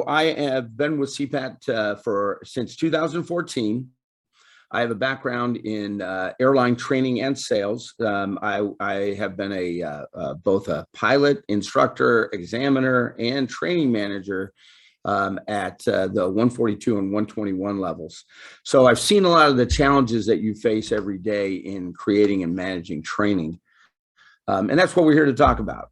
I have been with CPAT since 2014. I have a background in airline training and sales. I have been both a pilot, instructor, examiner, and training manager at the 142 and 121 levels. So I've seen a lot of the challenges that you face every day in creating and managing training. And that's what we're here to talk about.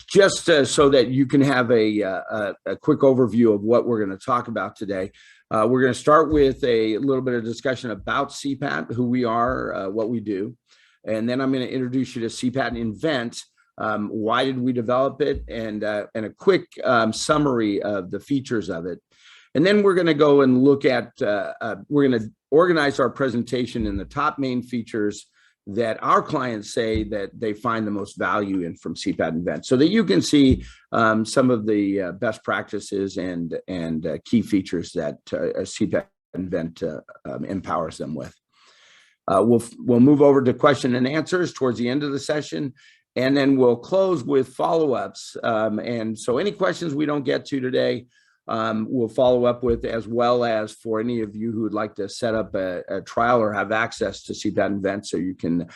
Just so that you can have a quick overview of what we're going to talk about today. We're going to start with a little bit of discussion about CPAT, who we are, what we do. And then I'm going to introduce you to CPAT Invent. Why did we develop it? And a quick summary of the features of it. And then we're going to go and look at, we're going to organize our presentation in the top main features that our clients say that they find the most value in from CPAT Invent, so that you can see some of the best practices and key features that CPAT Invent empowers them with. We'll move over to question and answers towards the end of the session, and then we'll close with follow-ups. And so any questions we don't get to today, we'll follow up with, as well as for any of you who would like to set up a trial or have access to CPAT Invent so you can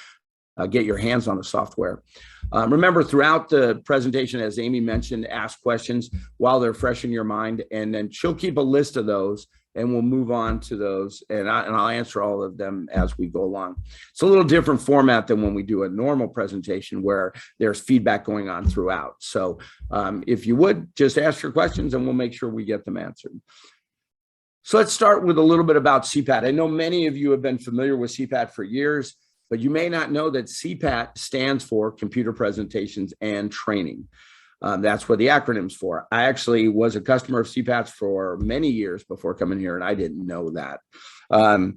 get your hands on the software. Remember, throughout the presentation, as Amy mentioned, ask questions while they're fresh in your mind, and then she'll keep a list of those, and we'll move on to those, and I'll answer all of them as we go along. It's a little different format than when we do a normal presentation where there's feedback going on throughout. So if you would, just ask your questions and we'll make sure we get them answered. So let's start with a little bit about CPAT. I know many of you have been familiar with CPAT for years, but you may not know that CPAT stands for Computer Presentations and Training. That's what the acronym's for. I actually was a customer of CPAT's for many years before coming here, and I didn't know that. We're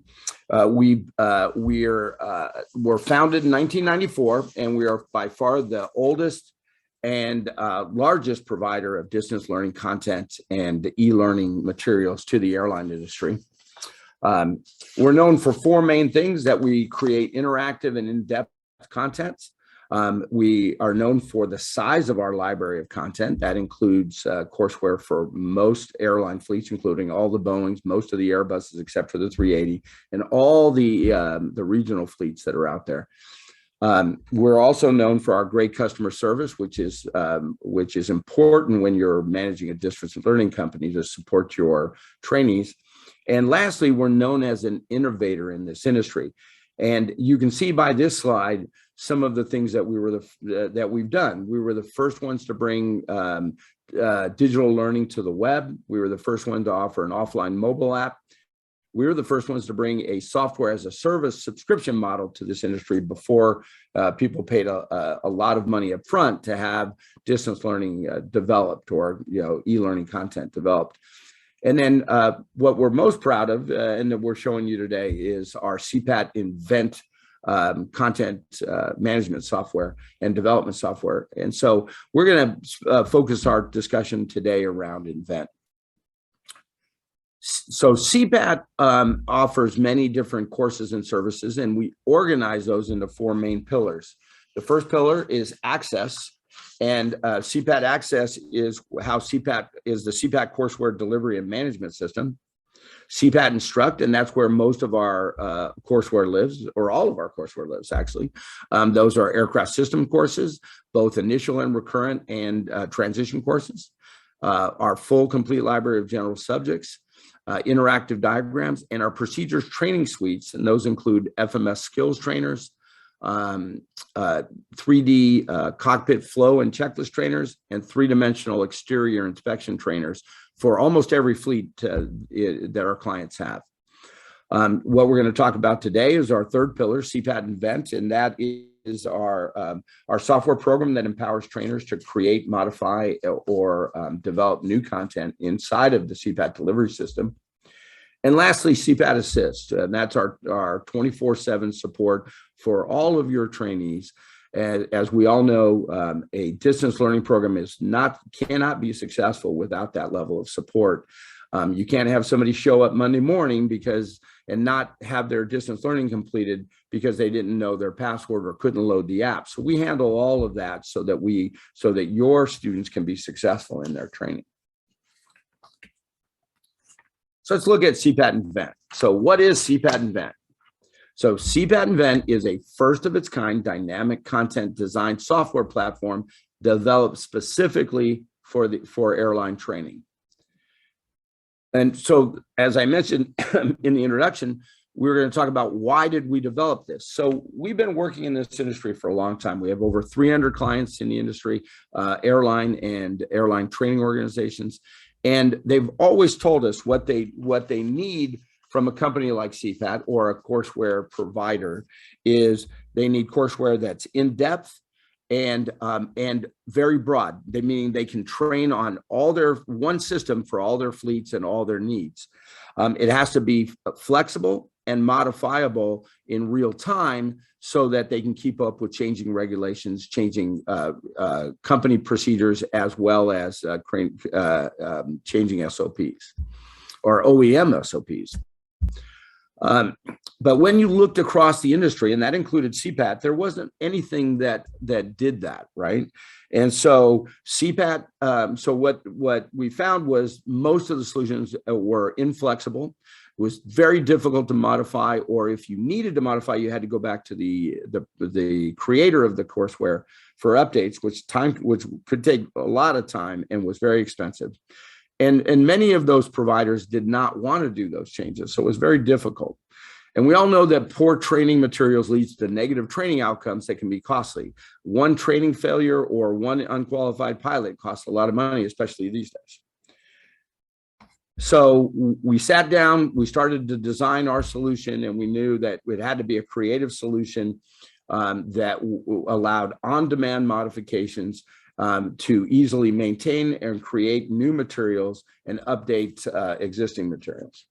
founded in 1994, and we are by far the oldest and largest provider of distance learning content and e-learning materials to the airline industry. We're known for four main things: that we create interactive and in-depth content. We are known for the size of our library of content. That includes courseware for most airline fleets, including all the Boeings, most of the Airbuses except for the 380, and all the regional fleets that are out there. We're also known for our great customer service, which is important when you're managing a distance learning company to support your trainees. And lastly, we're known as an innovator in this industry. And you can see by this slide some of the things that we've done. We were the first ones to bring digital learning to the web. We were the first one to offer an offline mobile app. We were the first ones to bring a software as a service subscription model to this industry before people paid a lot of money up front to have distance learning developed, or e-learning content developed. And then what we're most proud of, and that we're showing you today, is our CPAT Invent content management software and development software. And so we're going to focus our discussion today around Invent. So CPAT offers many different courses and services, and we organize those into four main pillars. The first pillar is Access. And CPAT Access is how CPAT is the CPAT courseware delivery and management system. CPAT Instruct, and that's where most of our courseware lives, or all of our courseware lives, actually. Those are aircraft system courses, both initial and recurrent, and transition courses. Our full complete library of general subjects, interactive diagrams, and our procedures training suites, and those include FMS skills trainers, 3D cockpit flow and checklist trainers, and three-dimensional exterior inspection trainers for almost every fleet that our clients have. What we're going to talk about today is our third pillar, CPAT Invent, and that is our software program that empowers trainers to create, modify, or develop new content inside of the CPAT delivery system. And lastly, CPAT Assist, and that's our 24/7 support for all of your trainees. And as we all know, a distance learning program cannot be successful without that level of support. You can't have somebody show up Monday morning and not have their distance learning completed because they didn't know their password or couldn't load the app. So we handle all of that so that your students can be successful in their training. So let's look at CPAT Invent. So what is CPAT Invent? So CPAT Invent is a first of its kind dynamic content design software platform developed specifically for airline training. And so, as I mentioned in the introduction, we're going to talk about why did we develop this. So we've been working in this industry for a long time. We have over 300 clients in the industry, airline and airline training organizations, and they've always told us what they need from a company like CPAT or a courseware provider is they need courseware that's in depth and very broad. They meaning they can train on all their one system for all their fleets and all their needs. It has to be flexible and modifiable in real time so that they can keep up with changing regulations, changing company procedures, as well as changing SOPs or OEM SOPs. But when you looked across the industry, and that included CPAT, there wasn't anything that did that, right? And so CPAT, so what we found was most of the solutions were inflexible. It was very difficult to modify, or if you needed to modify, you had to go back to the creator of the courseware for updates, which could take a lot of time and was very expensive. And many of those providers did not want to do those changes, so it was very difficult. And we all know that poor training materials leads to negative training outcomes that can be costly. One training failure or one unqualified pilot costs a lot of money, especially these days. So we sat down, we started to design our solution, and we knew that it had to be a creative solution that allowed on-demand modifications to easily maintain and create new materials and update existing materials.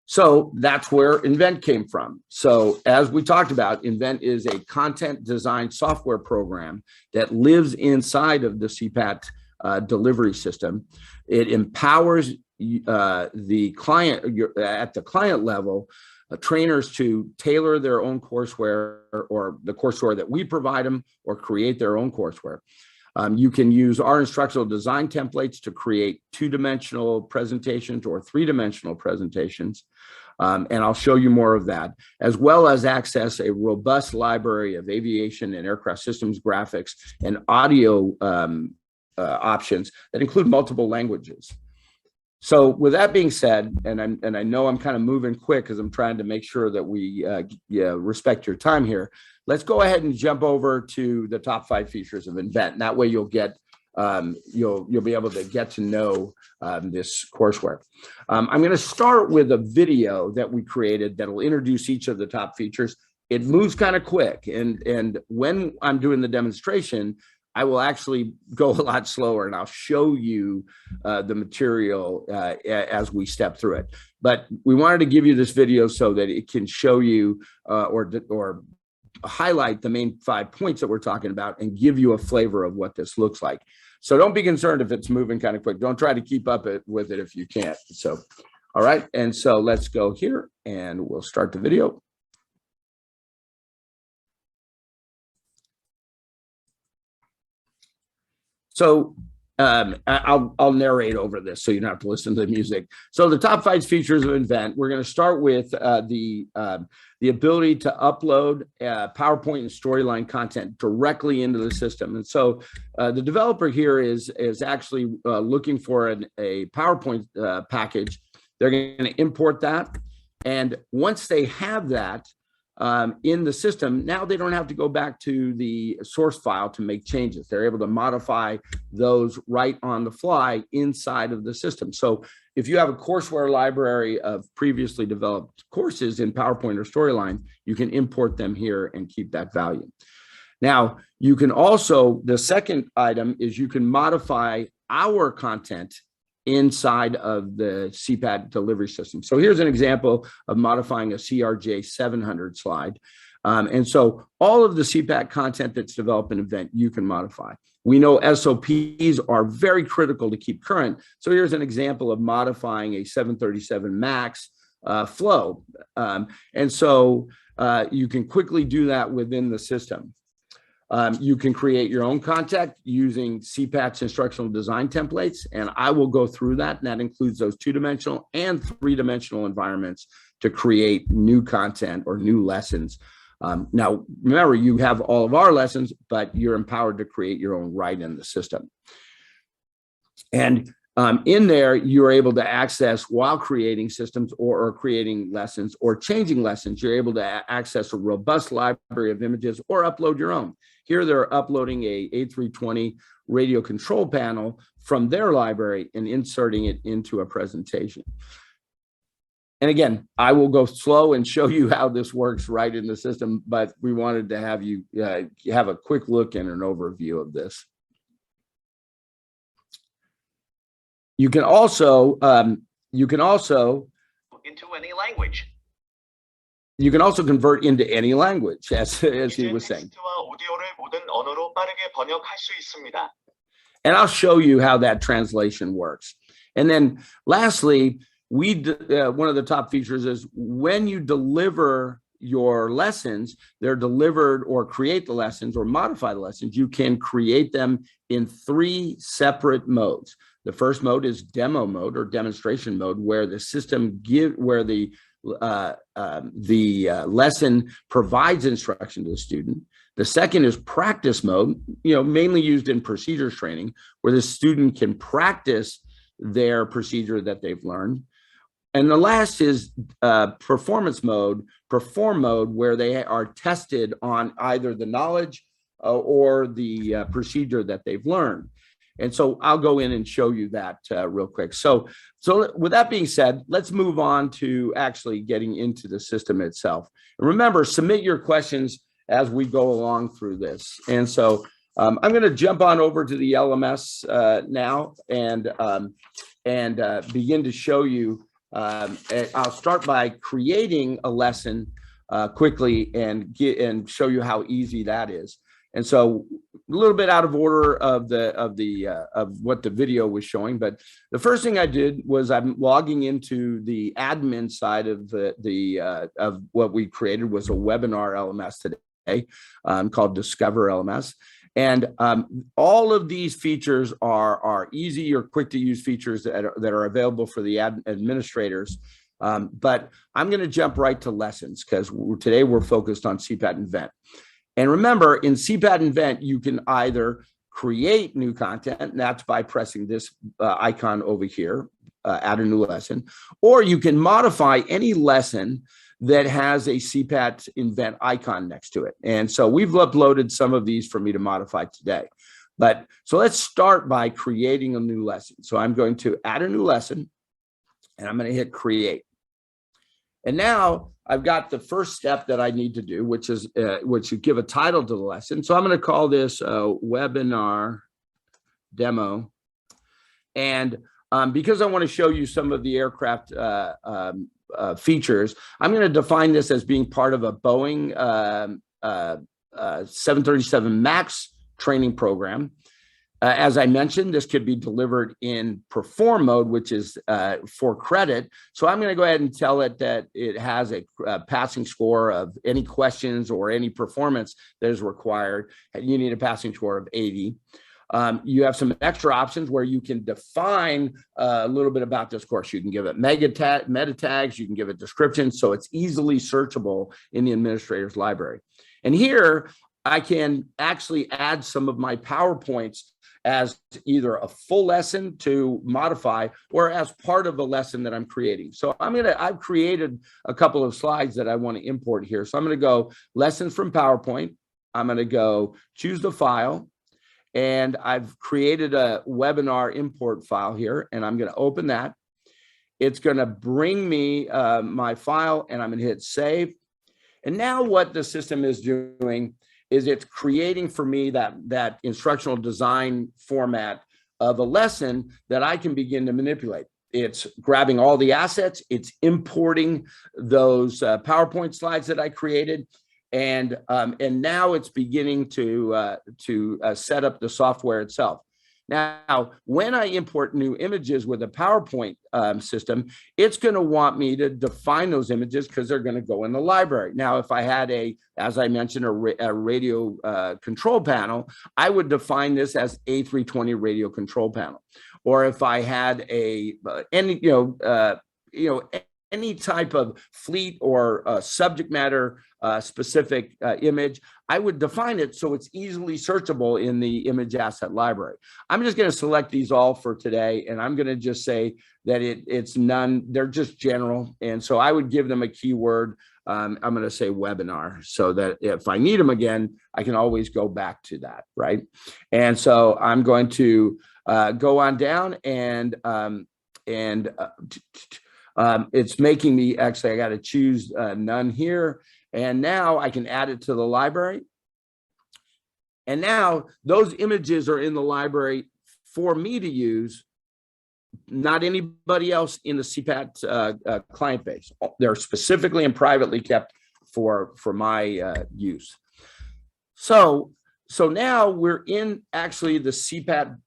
So that's where Invent came from. So as we talked about, Invent is a content design software program that lives inside of the CPAT delivery system. It empowers the client at the client level, trainers to tailor their own courseware or the courseware that we provide them, or create their own courseware. You can use our instructional design templates to create two-dimensional presentations or three-dimensional presentations. And I'll show you more of that, as well as access a robust library of aviation and aircraft systems graphics and audio options that include multiple languages. So with that being said, and I know I'm kind of moving quick because I'm trying to make sure that we respect your time here. Let's go ahead and jump over to the top 5 features of Invent. And that way you'll get you'll be able to get to know this courseware. I'm going to start with a video that we created that will introduce each of the top features. It moves kind of quick, and when I'm doing the demonstration, I will actually go a lot slower, and I'll show you the material as we step through it. But we wanted to give you this video so that it can show you or highlight the main 5 points that we're talking about and give you a flavor of what this looks like. So don't be concerned if it's moving kind of quick. Don't try to keep up with it if you can't. So, all right. And so let's go here and we'll start the video. So I'll narrate over this so you don't have to listen to the music. So the top 5 features of Invent, we're going to start with the ability to upload PowerPoint and storyline content directly into the system. And so the developer here is actually looking for a PowerPoint package. They're going to import that. And once they have that in the system, now they don't have to go back to the source file to make changes. They're able to modify those right on the fly inside of the system. So if you have a courseware library of previously developed courses in PowerPoint or Storyline, you can import them here and keep that value. Now, you can also, the second item is you can modify our content inside of the CPAT delivery system. So here's an example of modifying a CRJ 700 slide. And so all of the CPAT content that's developed in Invent, you can modify. We know SOPs are very critical to keep current. So here's an example of modifying a 737 MAX flow. And so you can quickly do that within the system. You can create your own content using CPAT's instructional design templates, and I will go through that. And that includes those 2-dimensional and 3-dimensional environments to create new content or new lessons. Now, remember, you have all of our lessons, but you're empowered to create your own right in the system. And in there, you're able to access, while creating systems or creating lessons or changing lessons, you're able to access a robust library of images or upload your own. Here, they're uploading a A320 radio control panel from their library and inserting it into a presentation. And again, I will go slow and show you how this works right in the system, but we wanted to have you have a quick look and an overview of this. You can also into any language. You can also convert into any language, as he was saying. And I'll show you how that translation works. And then lastly, one of the top features is when you deliver your lessons, they're delivered, or create the lessons or modify the lessons, you can create them in 3 separate modes. The first mode is demo mode or demonstration mode, where the system where the lesson provides instruction to the student. The second is practice mode, mainly used in procedures training, where the student can practice their procedure that they've learned. And the last is performance mode, perform mode, where they are tested on either the knowledge or the procedure that they've learned. And so I'll go in and show you that real quick. So with that being said, let's move on to actually getting into the system itself. And remember, submit your questions as we go along through this. And so I'm going to jump on over to the LMS now and begin to show you. I'll start by creating a lesson quickly and show you how easy that is. And so a little bit out of order of what the video was showing, but the first thing I did was I'm logging into the admin side of of what we created was a webinar LMS today called Discover LMS. And all of these features are easy or quick to use features that are available for the administrators. But I'm going to jump right to lessons because today we're focused on CPAT Invent. And remember, in CPAT Invent, you can either create new content, and that's by pressing this icon over here, add a new lesson, or you can modify any lesson that has a CPAT Invent icon next to it. And so we've uploaded some of these for me to modify today. So let's start by creating a new lesson. So I'm going to add a new lesson, and I'm going to hit create. And now I've got the first step that I need to do, which is give a title to the lesson. So I'm going to call this webinar demo. And because I want to show you some of the aircraft features, I'm going to define this as being part of a Boeing 737 MAX training program. As I mentioned, this could be delivered in perform mode, which is for credit. So I'm going to go ahead and tell it that it has a passing score of any questions or any performance that is required. You need a passing score of 80. You have some extra options where you can define a little bit about this course. You can give it meta tags, you can give it descriptions, so it's easily searchable in the administrator's library. And here, I can actually add some of my PowerPoints as either a full lesson to modify or as part of a lesson that I'm creating. So I've created a couple of slides that I want to import here. So I'm going to go lessons from PowerPoint. I'm going to go choose the file, and I've created a webinar import file here, and I'm going to open that. It's going to bring me my file, and I'm going to hit save. And now what the system is doing is it's creating for me that instructional design format of a lesson that I can begin to manipulate. It's grabbing all the assets, it's importing those PowerPoint slides that I created, and now it's beginning to set up the software itself. Now, when I import new images with a PowerPoint system, it's going to want me to define those images because they're going to go in the library. Now, if I had as I mentioned, a radio control panel, I would define this as A320 radio control panel. Or if I had any type of fleet or subject matter specific image, I would define it so it's easily searchable in the image asset library. I'm just going to select these all for today, and I'm going to just say that it's none. They're just general, and so I would give them a keyword. I'm going to say webinar, so that if I need them again, I can always go back to that, right? And so I'm going to go on down, and it's making me, actually, I got to choose none here. And now I can add it to the library. And now those images are in the library for me to use, not anybody else in the CPAT client base. They're specifically and privately kept for my use. So now we're in actually the CPAT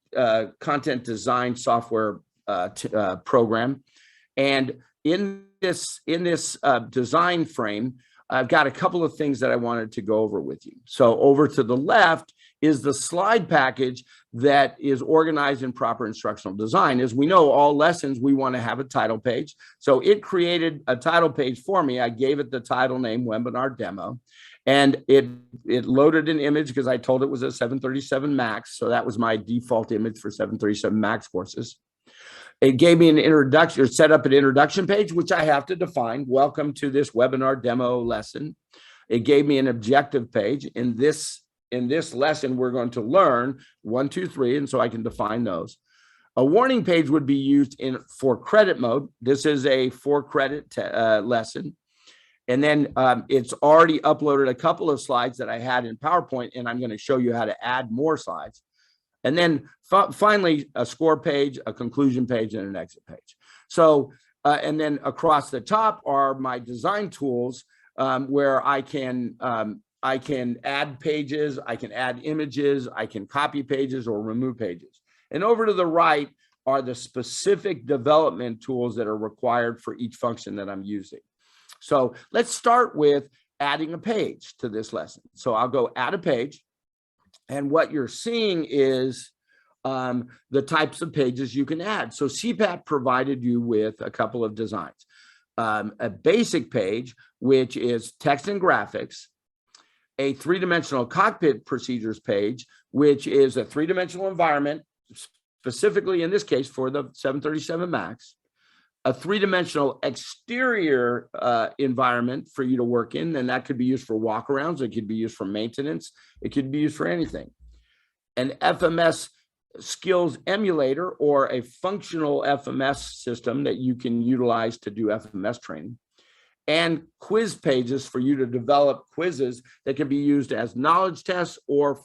content design software program. And in this design frame, I've got a couple of things that I wanted to go over with you. So over to the left is the slide package that is organized in proper instructional design. As we know, all lessons, we want to have a title page. So it created a title page for me. I gave it the title name, Webinar Demo. And it loaded an image because I told it was a 737 MAX. So that was my default image for 737 MAX courses. It gave me an introduction, or set up an introduction page, which I have to define. Welcome to this webinar demo lesson. It gave me an objective page. In this lesson, we're going to learn 1, 2, 3, and so I can define those. A warning page would be used for credit mode. This is a 4-credit lesson. And then it's already uploaded a couple of slides that I had in PowerPoint, and I'm going to show you how to add more slides. And then finally, a score page, a conclusion page, and an exit page. So, and then across the top are my design tools where I can add pages, I can add images, I can copy pages or remove pages. And over to the right are the specific development tools that are required for each function that I'm using. So let's start with adding a page to this lesson. So I'll go add a page. And what you're seeing is the types of pages you can add. So CPAT provided you with a couple of designs. A basic page, which is text and graphics, a 3-dimensional cockpit procedures page, which is a 3-dimensional environment, specifically in this case for the 737 MAX, a 3-dimensional exterior environment for you to work in, and that could be used for walkarounds, it could be used for maintenance, it could be used for anything. An FMS skills emulator, or a functional FMS system that you can utilize to do FMS training, and quiz pages for you to develop quizzes that can be used as knowledge tests, or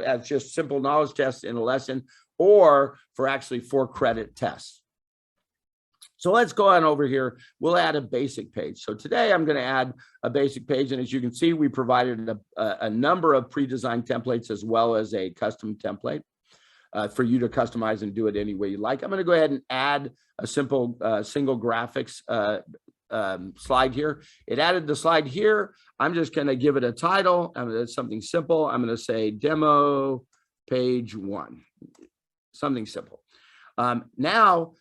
as just simple knowledge tests in a lesson, or for actually 4-credit tests. So let's go on over here. We'll add a basic page. So today I'm going to add a basic page. And as you can see, we provided a number of pre-designed templates as well as a custom template for you to customize and do it any way you like. I'm going to go ahead and add a simple single graphics slide here. It added the slide here. I'm just going to give it a title. It's something simple. I'm going to say demo page 1, something simple. Now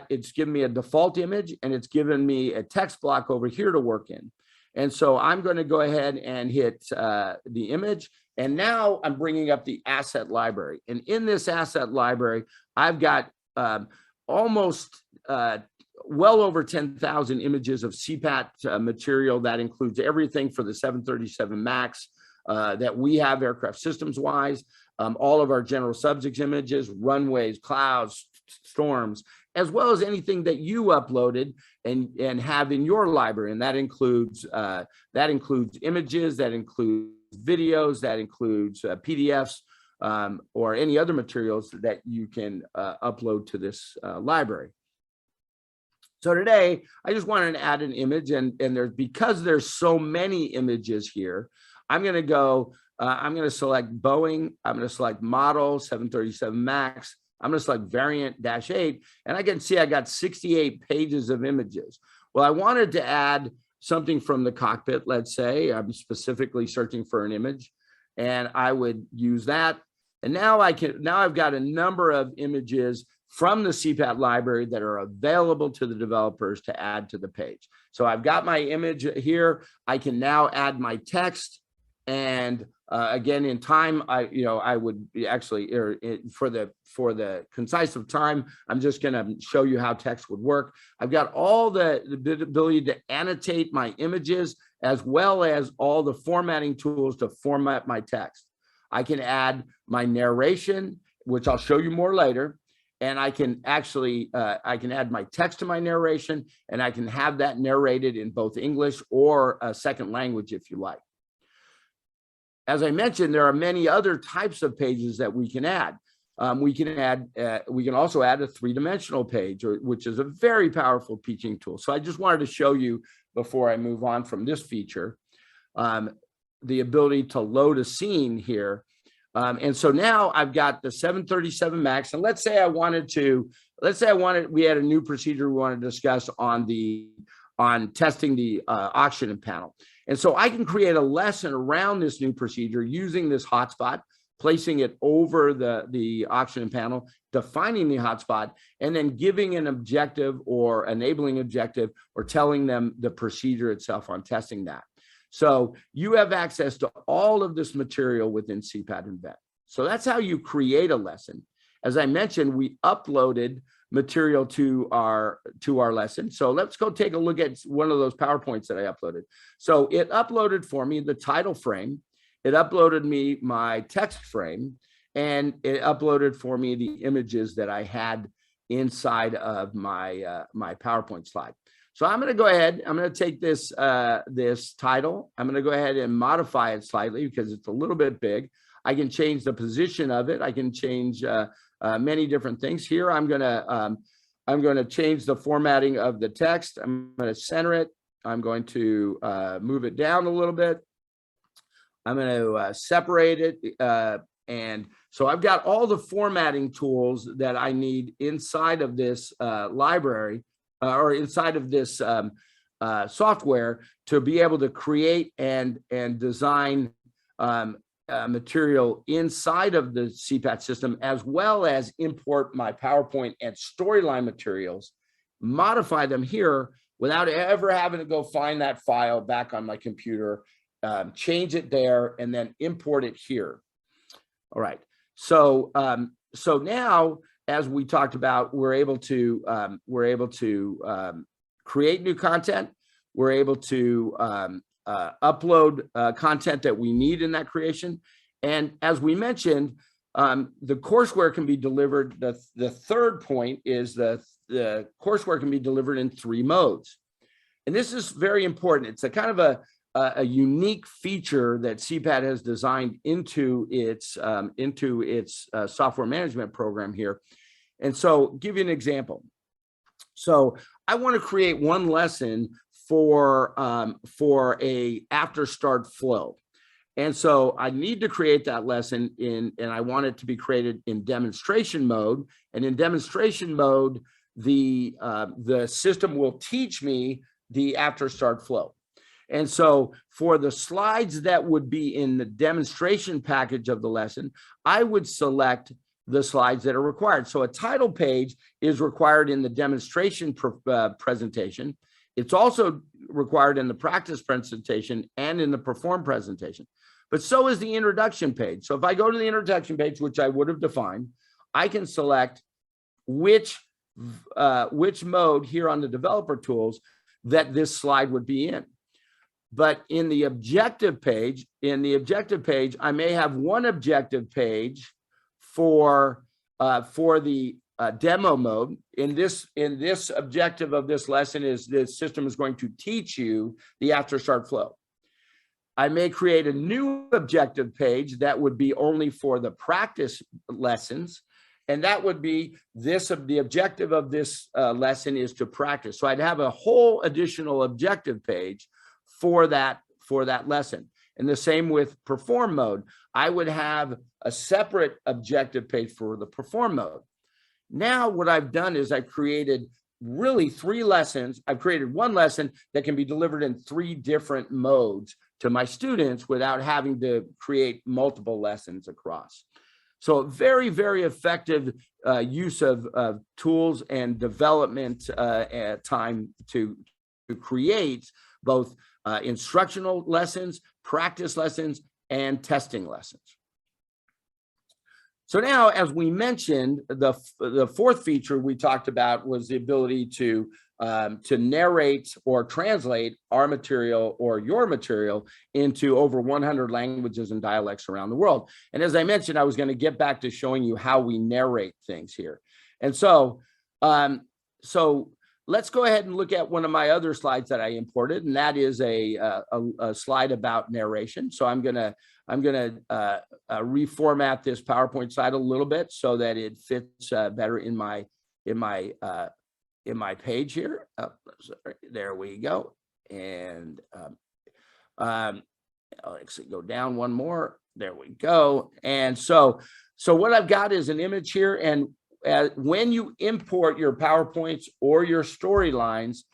it's given me a default image, and it's given me a text block over here to work in. And so I'm going to go ahead and hit the image. And now I'm bringing up the asset library. And in this asset library, I've got almost well over 10,000 images of CPAT material. That includes everything for the 737 MAX that we have aircraft systems wise, all of our general subjects images, runways, clouds, storms, as well as anything that you uploaded and have in your library. And that includes images, that includes videos, that includes PDFs, or any other materials that you can upload to this library. So today, I just wanted to add an image, and because there's so many images here, I'm going to go I'm going to select Boeing. I'm going to select model 737 MAX. I'm going to select variant -8, and I can see I got 68 pages of images. Well, I wanted to add something from the cockpit. Let's say I'm specifically searching for an image, and I would use that. And now I've got a number of images from the CPAT library that are available to the developers to add to the page. So I've got my image here. I can now add my text, and again, in time, I would actually, for the concise of time, I'm just going to show you how text would work. I've got all the ability to annotate my images, as well as all the formatting tools to format my text. I can add my narration, which I'll show you more later. And I can actually, I can add my text to my narration, and I can have that narrated in both English or a second language if you like. As I mentioned, there are many other types of pages that we can add. We can also add a three-dimensional page, which is a very powerful teaching tool. So I just wanted to show you, before I move on from this feature, the ability to load a scene here. And so now I've got the 737 MAX, and let's say we had a new procedure we want to discuss on testing the oxygen panel. And so I can create a lesson around this new procedure using this hotspot, placing it over the oxygen panel, defining the hotspot, and then giving an objective or enabling objective, or telling them the procedure itself on testing that. So you have access to all of this material within CPAT Invent. So that's how you create a lesson. As I mentioned, we uploaded material to our lesson. So let's go take a look at one of those PowerPoints that I uploaded. So it uploaded for me the title frame, it uploaded me my text frame, and it uploaded for me the images that I had inside of my my PowerPoint slide. So I'm going to go ahead, I'm going to take this this title, I'm going to go ahead and modify it slightly because it's a little bit big. I can change the position of it. I can change many different things. Here, I'm going to change the formatting of the text. I'm going to center it. I'm going to move it down a little bit. I'm going to separate it. And so I've got all the formatting tools that I need inside of this library, or inside of this software, to be able to create and design material inside of the CPAT system, as well as import my PowerPoint and Storyline materials, modify them here without ever having to go find that file back on my computer, change it there, and then import it here. All right. So so now, as we talked about, we're able to create new content. We're able to upload content that we need in that creation. And as we mentioned, the courseware can be delivered. The third point is the courseware can be delivered in 3 modes. And this is very important. It's a kind of a unique feature that CPAT has designed into its software management program here. And so, give you an example. So I want to create one lesson for a after start flow. And so I need to create that lesson and I want it to be created in demonstration mode. And in demonstration mode, the system will teach me the after start flow. And so for the slides that would be in the demonstration package of the lesson, I would select the slides that are required. So a title page is required in the demonstration presentation. It's also required in the practice presentation and in the perform presentation. But so is the introduction page. So if I go to the introduction page, which I would have defined, I can select which mode here on the developer tools that this slide would be in. But in the objective page, I may have one objective page for the demo mode. In this objective of this lesson is the system is going to teach you the after start flow. I may create a new objective page that would be only for the practice lessons, and that would be this. The objective of this lesson is to practice. So I'd have a whole additional objective page for that lesson. And the same with perform mode. I would have a separate objective page for the perform mode. Now what I've done is I've created really 3 lessons. I've created one lesson that can be delivered in 3 different modes to my students without having to create multiple lessons across. So very, very effective use of tools and development time to create both instructional lessons, practice lessons, and testing lessons. So now, as we mentioned, the 4th feature we talked about was the ability to narrate or translate our material or your material into over 100 languages and dialects around the world. And as I mentioned, I was going to get back to showing you how we narrate things here. And so, let's go ahead and look at one of my other slides that I imported, and that is a slide about narration. So I'm gonna reformat this PowerPoint slide a little bit so that it fits better in my page here. Oh, sorry, there we go. And I'll actually go down one more. There we go. And so what I've got is an image here, and when you import your PowerPoints or your storylines,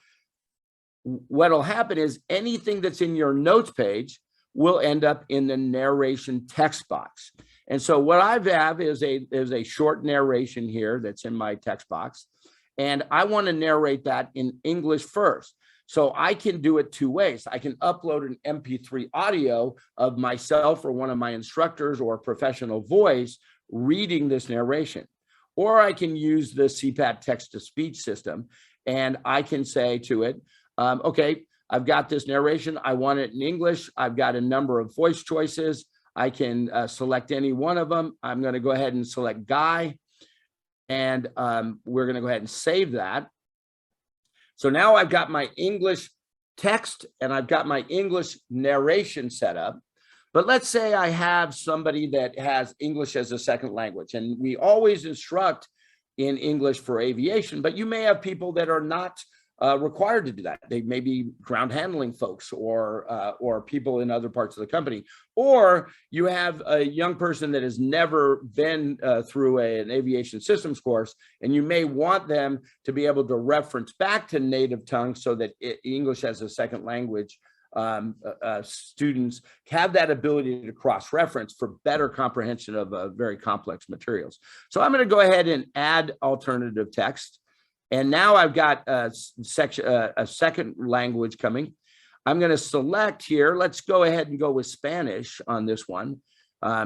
what'll happen is anything that's in your notes page will end up in the narration text box. And so what I have is a short narration here that's in my text box, and I want to narrate that in English first. So I can do it 2 ways. I can upload an MP3 audio of myself or one of my instructors or professional voice reading this narration. Or I can use the CPAT text-to-speech system, and I can say to it, okay, I've got this narration. I want it in English. I've got a number of voice choices. I can select any one of them. I'm going to go ahead and select Guy, and we're going to go ahead and save that. So now I've got my English text and I've got my English narration set up. But let's say I have somebody that has English as a second language, and we always instruct in English for aviation, but you may have people that are not required to do that. They may be ground handling folks or people in other parts of the company, or you have a young person that has never been through an aviation systems course, and you may want them to be able to reference back to native tongue so that English as a second language students have that ability to cross-reference for better comprehension of very complex materials. So I'm going to go ahead and add alternative text. And now I've got a second language coming. I'm going to select here. Let's go ahead and go with Spanish on this one,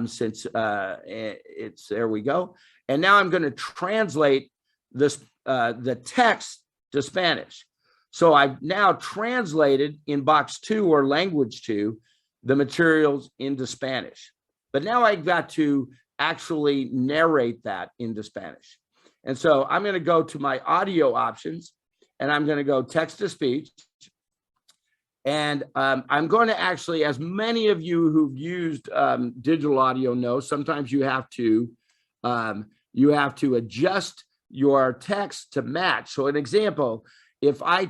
since there we go. And now I'm going to translate this the text to Spanish. So I've now translated in box 2 or language 2 the materials into Spanish. But now I've got to actually narrate that into Spanish. And so I'm going to go to my audio options, and I'm going to go text to speech. And I'm going to actually, as many of you who've used digital audio know, sometimes you have to adjust your text to match. So an example, if I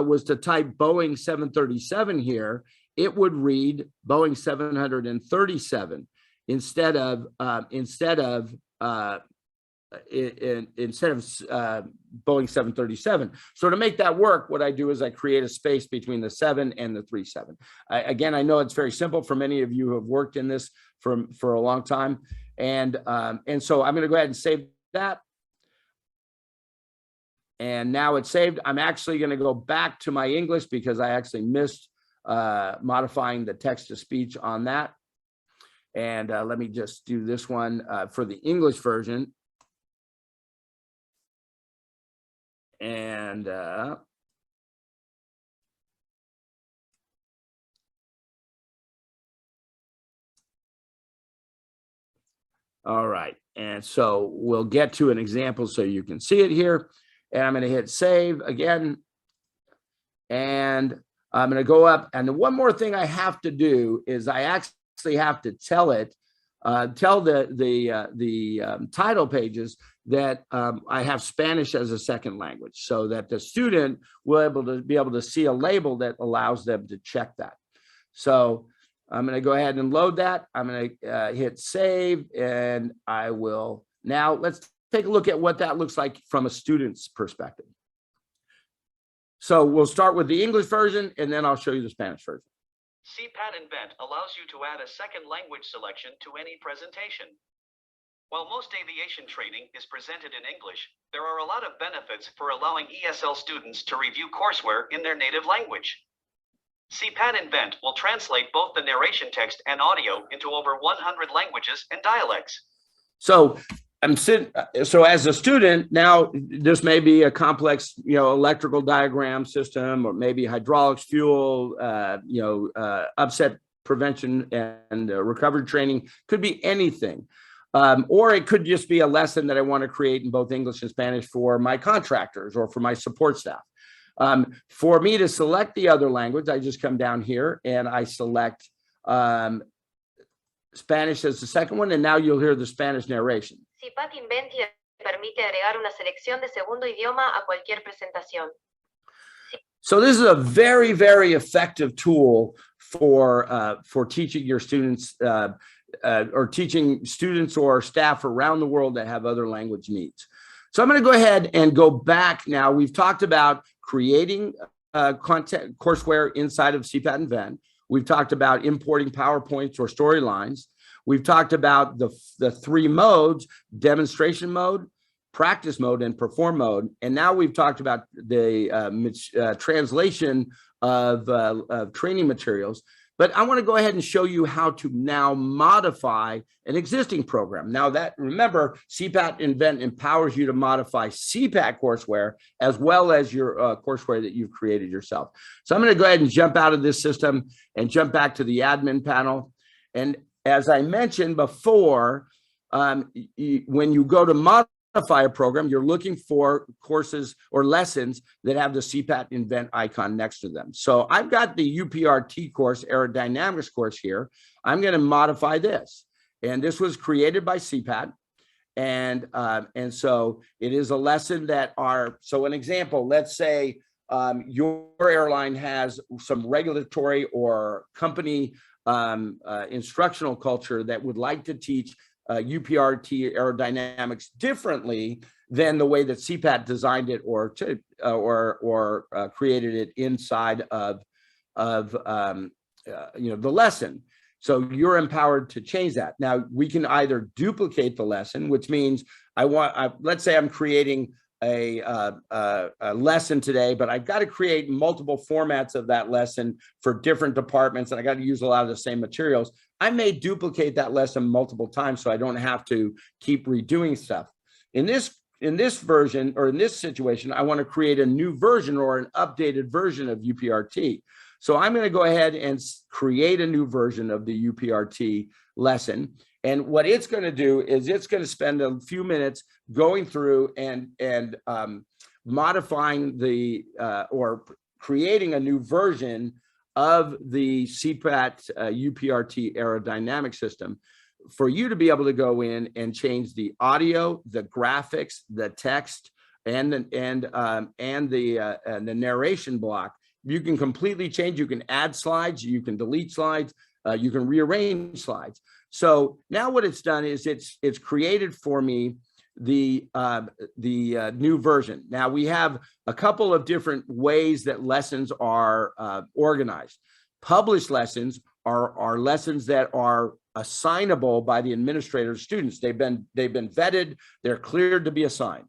was to type Boeing 737 here, it would read Boeing 737 instead of Boeing 737. So to make that work, what I do is I create a space between the 7 and the 37. Again, I know it's very simple for many of you who have worked in this for a long time. And so I'm going to go ahead and save that. And now it's saved. I'm actually going to go back to my English because I actually missed modifying the text to speech on that. And let me just do this one for the English version. And all right. And so we'll get to an example so you can see it here. And I'm going to hit save again. And I'm going to go up. And one more thing I have to do is I actually have to tell it, tell the title pages that I have Spanish as a second language, so that the student will be able to see a label that allows them to check that. So I'm going to go ahead and load that. I'm going to hit save, and I will. Now let's take a look at what that looks like from a student's perspective. So we'll start with the English version, and then I'll show you the Spanish version. CPAT Invent allows you to add a second language selection to any presentation. While most aviation training is presented in English, there are a lot of benefits for allowing ESL students to review courseware in their native language. CPAT Invent will translate both the narration text and audio into over 100 languages and dialects. So so as a student, now this may be a complex, electrical diagram system, or maybe hydraulics, fuel, upset prevention and recovery training, could be anything. Or it could just be a lesson that I want to create in both English and Spanish for my contractors or for my support staff. For me to select the other language, I just come down here and I select Spanish as the second one, and now you'll hear the Spanish narration. CPAT Invent permite agregar una selección de segundo idioma a cualquier presentación. So this is a very, very effective tool for teaching your students or teaching students or staff around the world that have other language needs. So I'm going to go ahead and go back now. We've talked about creating content courseware inside of CPAT Invent. We've talked about importing PowerPoints or storylines. We've talked about the three modes: demonstration mode, practice mode, and perform mode. And now we've talked about the translation of training materials. But I want to go ahead and show you how to now modify an existing program. Now that, remember, CPAT Invent empowers you to modify CPAT courseware as well as your courseware that you've created yourself. So I'm going to go ahead and jump out of this system and jump back to the admin panel. And as I mentioned before, when you go to modify a program, you're looking for courses or lessons that have the CPAT Invent icon next to them. So I've got the UPRT course, aerodynamics course here. I'm going to modify this. And this was created by CPAT. And so it is a lesson that so an example, let's say your airline has some regulatory or company instructional culture that would like to teach UPRT aerodynamics differently than the way that CPAT designed it or created it inside of the lesson. So you're empowered to change that. Now we can either duplicate the lesson, which means let's say I'm creating a lesson today, but I've got to create multiple formats of that lesson for different departments, and I got to use a lot of the same materials. I may duplicate that lesson multiple times so I don't have to keep redoing stuff. In this version, or in this situation, I want to create a new version or an updated version of UPRT. So I'm going to go ahead and create a new version of the UPRT lesson. And what it's going to do is it's going to spend a few minutes going through and modifying or creating a new version of the CPAT UPRT aerodynamic system for you to be able to go in and change the audio, the graphics, the text, and the narration block. You can completely change. You can add slides. You can delete slides. You can rearrange slides. So now what it's done is it's created for me the new version. Now we have a couple of different ways that lessons are organized. Published lessons are lessons that are assignable by the administrator of students. They've been vetted. They're cleared to be assigned.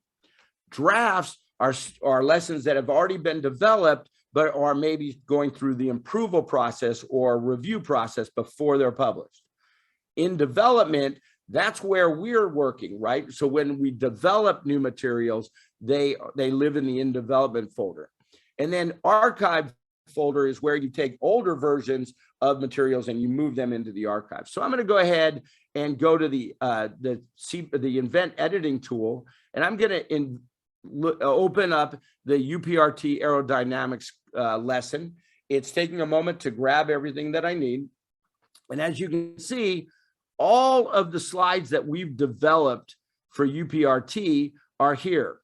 Drafts are lessons that have already been developed, but are maybe going through the approval process or review process before they're published. In development, that's where we're working, right? So when we develop new materials, they live in the in development folder. And then archive folder is where you take older versions of materials and you move them into the archive. So I'm going to go ahead and go to the Invent editing tool, and I'm going to open up the UPRT aerodynamics lesson. It's taking a moment to grab everything that I need. And as you can see, all of the slides that we've developed for UPRT are here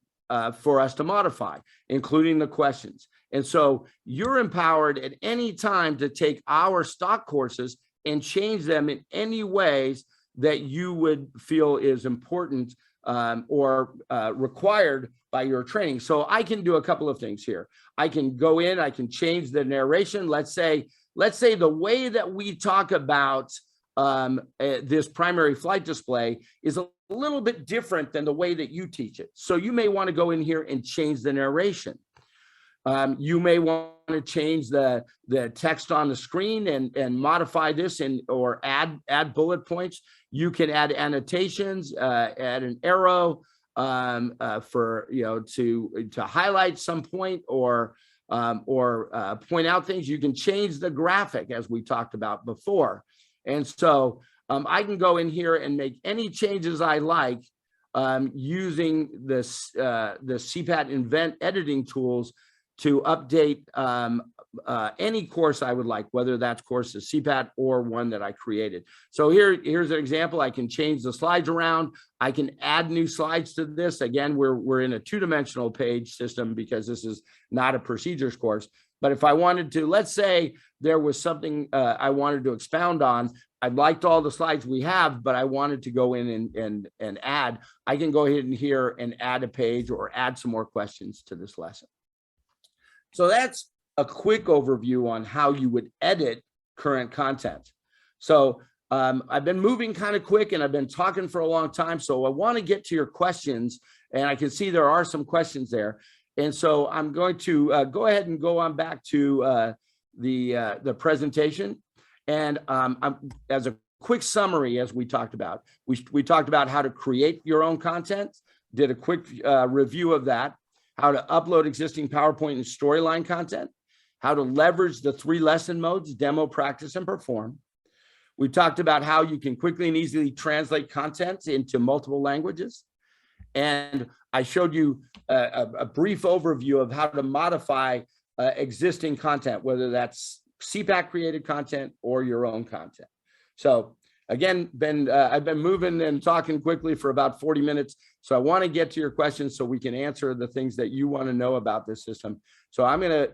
for us to modify, including the questions. And so you're empowered at any time to take our stock courses and change them in any ways that you would feel is important or required by your training. So I can do a couple of things here. I can go in, I can change the narration. Let's say the way that we talk about this primary flight display is a little bit different than the way that you teach it. So you may want to go in here and change the narration. You may want to change the text on the screen and modify this or add bullet points. You can add annotations, add an arrow for to highlight some point or point out things. You can change the graphic as we talked about before. And so I can go in here and make any changes I like using this the CPAT Invent editing tools to update any course I would like, whether that's course of CPAT or one that I created. So here's an example. I can change the slides around. I can add new slides to this. Again, we're in a two-dimensional page system because this is not a procedures course. But if I wanted to, let's say there was something I wanted to expound on. I liked all the slides we have, but I wanted to go in and add. I can go ahead and here and add a page or add some more questions to this lesson. So that's a quick overview on how you would edit current content. So I've been moving kind of quick and I've been talking for a long time. So I want to get to your questions, and I can see there are some questions there. And so I'm going to go ahead and go on back to the presentation. And as a quick summary, as we talked about, we talked about how to create your own content, did a quick review of that, how to upload existing PowerPoint and storyline content, how to leverage the 3 lesson modes, demo, practice, and perform. We talked about how you can quickly and easily translate content into multiple languages. And I showed you a brief overview of how to modify existing content, whether that's CPAT created content or your own content. So again, I've been moving and talking quickly for about 40 minutes. So I want to get to your questions so we can answer the things that you want to know about this system. So I'm going to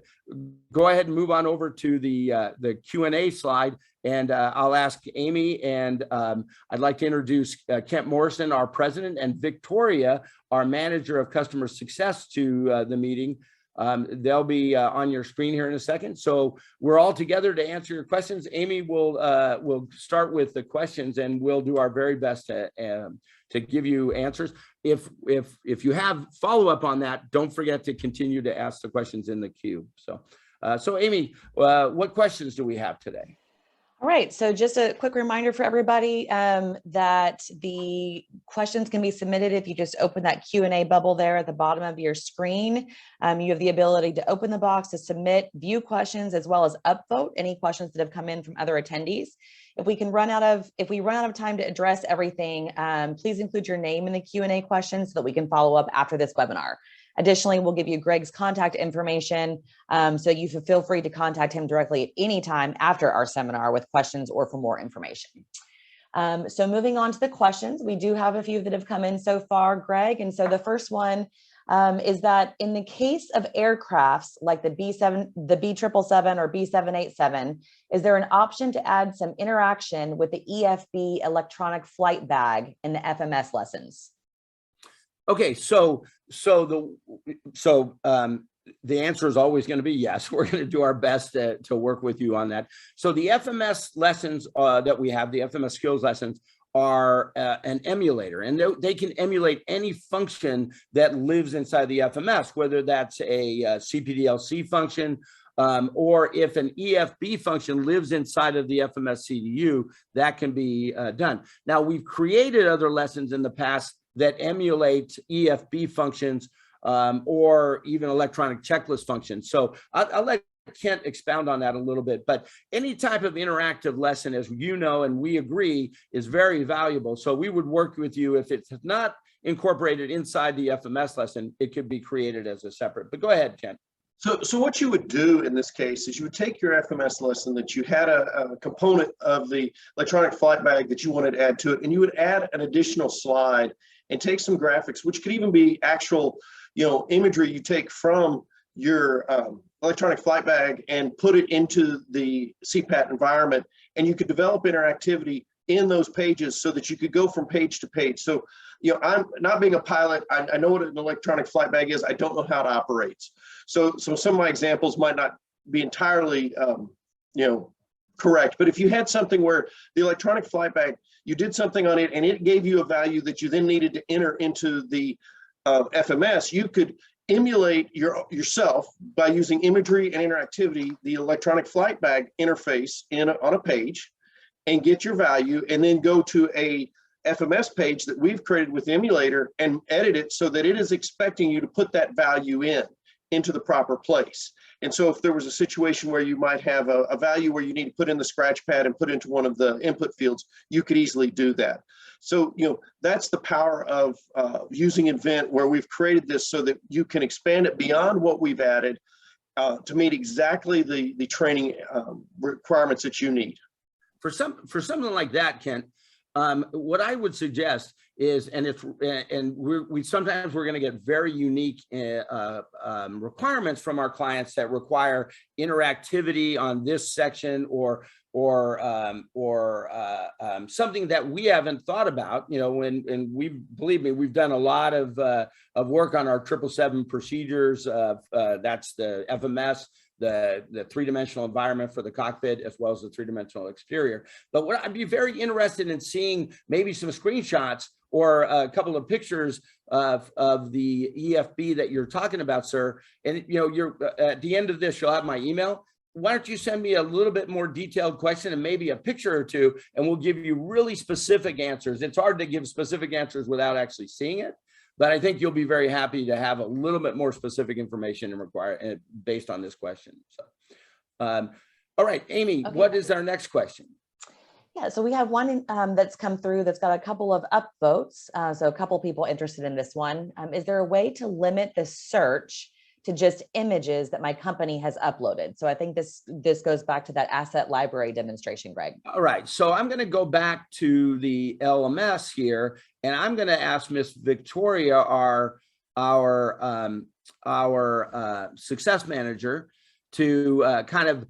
go ahead and move on over to the Q&A slide, and I'll ask Amy, and I'd like to introduce Kent Morrison, our president, and Victoria, our manager of customer success, to the meeting. They'll be on your screen here in a second. So we're all together to answer your questions. Amy will start with the questions, and we'll do our very best to give you answers. If you have follow-up on that, don't forget to continue to ask the questions in the queue. So Amy, what questions do we have today? All right, so just a quick reminder for everybody that the questions can be submitted if you just open that Q&A bubble there at the bottom of your screen. You have the ability to open the box to submit, view questions, as well as upvote any questions that have come in from other attendees. If we run out of time to address everything, please include your name in the Q&A questions so that we can follow up after this webinar. Additionally, we'll give you Greg's contact information, so you feel free to contact him directly at any time after our seminar with questions or for more information. So moving on to the questions, we do have a few that have come in so far, Greg. And so the first one is that in the case of aircrafts like the B777 or B787, is there an option to add some interaction with the EFB electronic flight bag in the FMS lessons? Okay, so the answer is always going to be yes. We're going to do our best to work with you on that. So the FMS lessons that we have, the FMS skills lessons, are an emulator, and they can emulate any function that lives inside the FMS, whether that's a CPDLC function, or if an EFB function lives inside of the FMS CDU, that can be done. Now, we've created other lessons in the past that emulate EFB functions or even electronic checklist functions. So I'll let Kent expound on that a little bit, but any type of interactive lesson, as you know, and we agree, is very valuable. So we would work with you. If it's not incorporated inside the FMS lesson, it could be created as a separate, but go ahead, Kent. So what you would do in this case is you would take your FMS lesson that you had a component of the electronic flight bag that you wanted to add to it, and you would add an additional slide and take some graphics, which could even be actual, imagery you take from your electronic flight bag and put it into the CPAT environment and you could develop interactivity in those pages so that you could go from page to page. So, I'm not being a pilot. I know what an electronic flight bag is. I don't know how it operates. So some of my examples might not be entirely, correct. But if you had something where the electronic flight bag, you did something on it and it gave you a value that you then needed to enter into the FMS, you could emulate yourself by using imagery and interactivity, the electronic flight bag interface on a page, and get your value, and then go to a FMS page that we've created with the emulator and edit it so that it is expecting you to put that value into the proper place. And so if there was a situation where you might have a value where you need to put in the scratch pad and put into one of the input fields, you could easily do that. So, that's the power of using Invent, where we've created this so that you can expand it beyond what we've added to meet exactly the training requirements that you need. For something like that, Kent, what I would suggest is, we sometimes we're going to get very unique requirements from our clients that require interactivity on this section or something that we haven't thought about. Believe me, we've done a lot of work on our 777 procedures. That's the FMS. The three-dimensional environment for the cockpit, as well as the three-dimensional exterior. But what I'd be very interested in seeing maybe some screenshots or a couple of pictures of the EFB that you're talking about, sir. And you're at the end of this, you'll have my email. Why don't you send me a little bit more detailed question and maybe a picture or two, and we'll give you really specific answers. It's hard to give specific answers without actually seeing it. But I think you'll be very happy to have a little bit more specific information and based on this question. So, all right, Amy, Okay. What is our next question? Yeah, so we have one that's come through that's got a couple of upvotes. So a couple people interested in this one. Is there a way to limit the search to just images that my company has uploaded? So I think this goes back to that asset library demonstration, Greg. All right, so I'm going to go back to the LMS here, and I'm going to ask Miss Victoria, our success manager, to kind of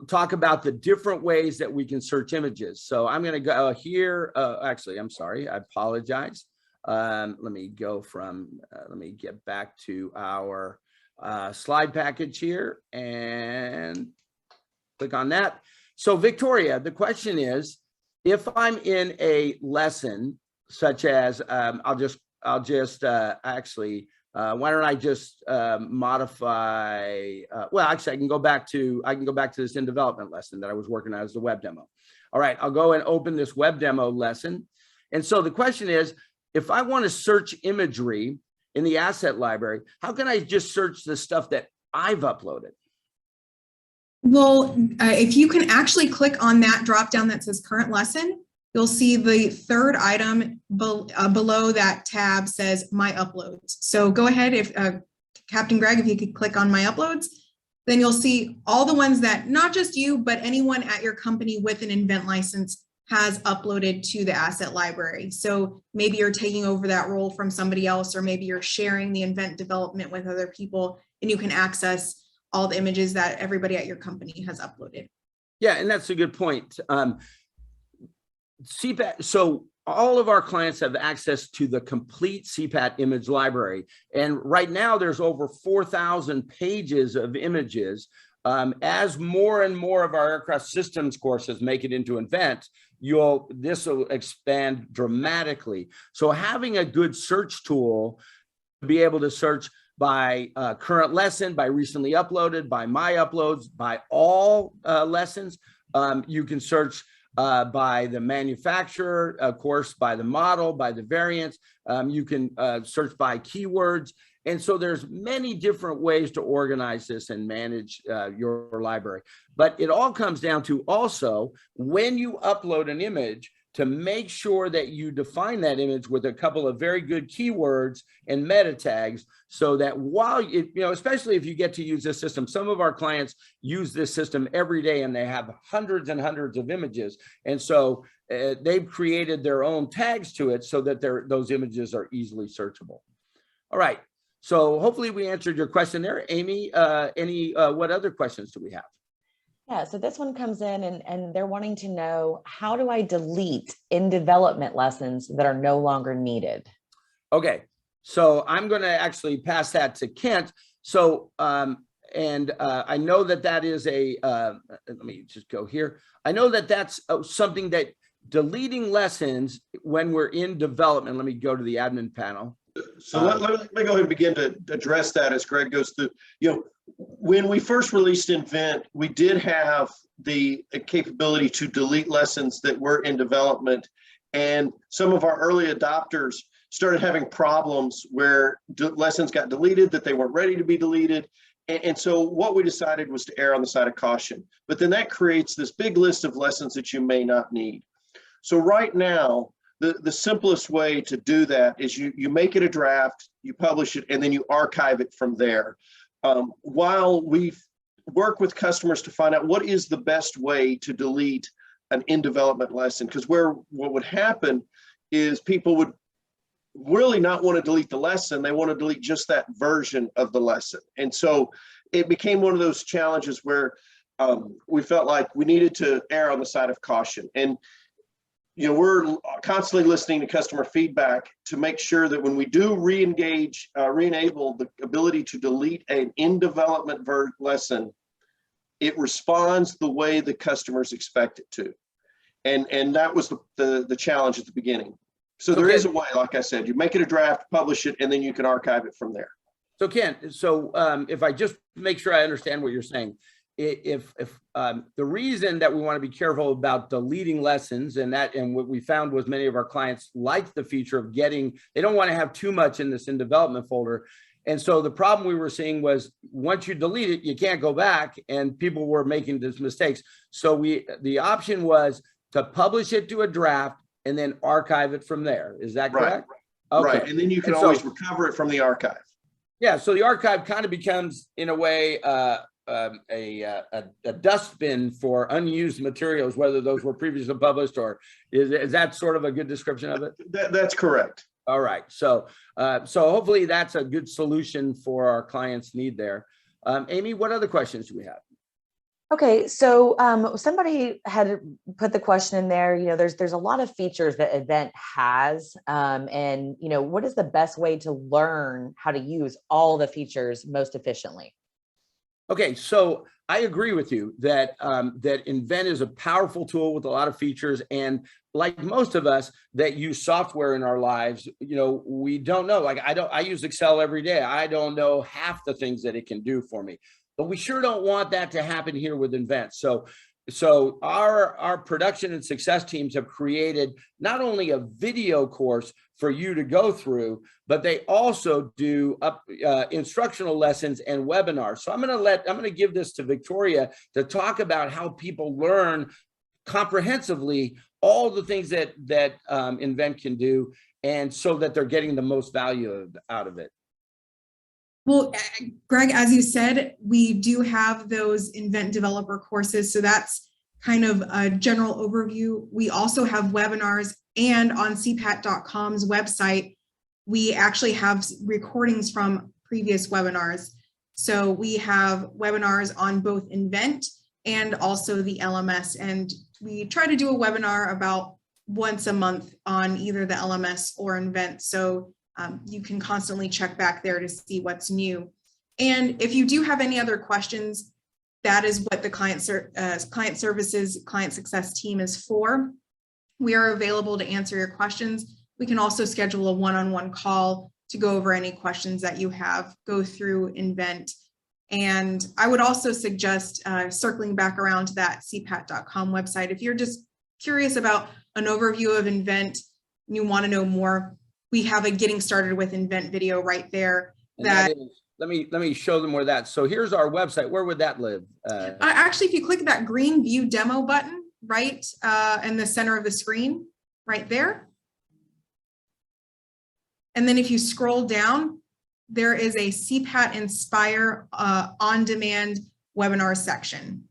talk about the different ways that we can search images. So I'm going to go here. Actually, I'm sorry, I apologize. Let me get back to our slide package here and click on that. So Victoria, the question is, if I'm in a lesson such as, why don't I just modify, well, actually I can go back to this in development lesson that I was working on as the web demo. All right, I'll go and open this web demo lesson. And so the question is, if I want to search imagery in the asset library, how can I just search the stuff that I've uploaded? Well, if you can actually click on that drop down that says current lesson, you'll see the third item below that tab says my uploads. So go ahead, if Captain Greg, if you could click on my uploads, then you'll see all the ones that not just you, but anyone at your company with an Invent license has uploaded to the asset library. So maybe you're taking over that role from somebody else, or maybe you're sharing the Invent development with other people, and you can access all the images that everybody at your company has uploaded. Yeah, and that's a good point. CPAT, so all of our clients have access to the complete CPAT image library. And right now there's over 4,000 pages of images. As more and more of our aircraft systems courses make it into Invent, this will expand dramatically. So having a good search tool to be able to search by current lesson, by recently uploaded, by my uploads, by all lessons, you can search by the manufacturer, of course, by the model, by the variants. You can search by keywords. And so there's many different ways to organize this and manage your library. But it all comes down to also, when you upload an image, to make sure that you define that image with a couple of very good keywords and meta tags, so that while especially if you get to use this system, some of our clients use this system every day and they have hundreds and hundreds of images. And so they've created their own tags to it so that those images are easily searchable. All right. So hopefully we answered your question there. Amy, what other questions do we have? Yeah, so this one comes in and they're wanting to know, how do I delete in development lessons that are no longer needed? Okay, so I'm going to actually pass that to Kent. So, I know that that is let me just go here. I know that that's something that deleting lessons when we're in development. Let me go to the admin panel. So let me go ahead and begin to address that as Greg goes through. When we first released Invent, we did have the capability to delete lessons that were in development. And some of our early adopters started having problems where lessons got deleted, that they weren't ready to be deleted. And so what we decided was to err on the side of caution. But then that creates this big list of lessons that you may not need. So right now, the simplest way to do that is you make it a draft, you publish it, and then you archive it from there. While we work with customers to find out what is the best way to delete an in development lesson, because what would happen is people would really not want to delete the lesson. They want to delete just that version of the lesson. And so it became one of those challenges where we felt like we needed to err on the side of caution. And we're constantly listening to customer feedback to make sure that when we do re-enable the ability to delete an in development lesson, it responds the way the customers expect it to. And that was the challenge at the beginning. So there is a way, like I said, you make it a draft, publish it, and then you can archive it from there. So Ken, if I just make sure I understand what you're saying, if the reason that we want to be careful about deleting lessons, and what we found was many of our clients like the feature of they don't want to have too much in this in development folder. And so the problem we were seeing was once you delete it, you can't go back, and people were making these mistakes. So the option was to publish it to a draft and then archive it from there. Is that correct? Right. Okay. Right. And then you can always recover it from the archive. Yeah. So the archive kind of becomes, in a way, a dustbin for unused materials, whether those were previously published, or is that sort of a good description of it? That's correct. All right. So hopefully that's a good solution for our clients' need there. Amy, what other questions do we have? Okay, so somebody had put the question in there, there's a lot of features that Invent has, and what is the best way to learn how to use all the features most efficiently? Okay, so I agree with you that that Invent is a powerful tool with a lot of features, and like most of us that use software in our lives, we don't know. Like I use Excel every day. I don't know half the things that it can do for me. But we sure don't want that to happen here with Invent. So our production and success teams have created not only a video course for you to go through, but they also do instructional lessons and webinars. So I'm going to give this to Victoria to talk about how people learn comprehensively all the things that Invent can do, and so that they're getting the most value out of it. Well, Greg, as you said, we do have those Invent developer courses. So that's kind of a general overview. We also have webinars, and on cpat.com's website, we actually have recordings from previous webinars. So we have webinars on both Invent and also the LMS. And we try to do a webinar about once a month on either the LMS or Invent. So you can constantly check back there to see what's new. And if you do have any other questions, that is what the client services, client success team is for. We are available to answer your questions. We can also schedule a one-on-one call to go over any questions that you have, go through Invent. And I would also suggest circling back around to that cpat.com website. If you're just curious about an overview of Invent, and you want to know more, we have a getting started with Invent video right there. That is, let me show them where that. So here's our website. Where would that live? Actually, if you click that green view demo button right in the center of the screen, right there. And then if you scroll down, there is a CPAT Inspire on-demand webinar section.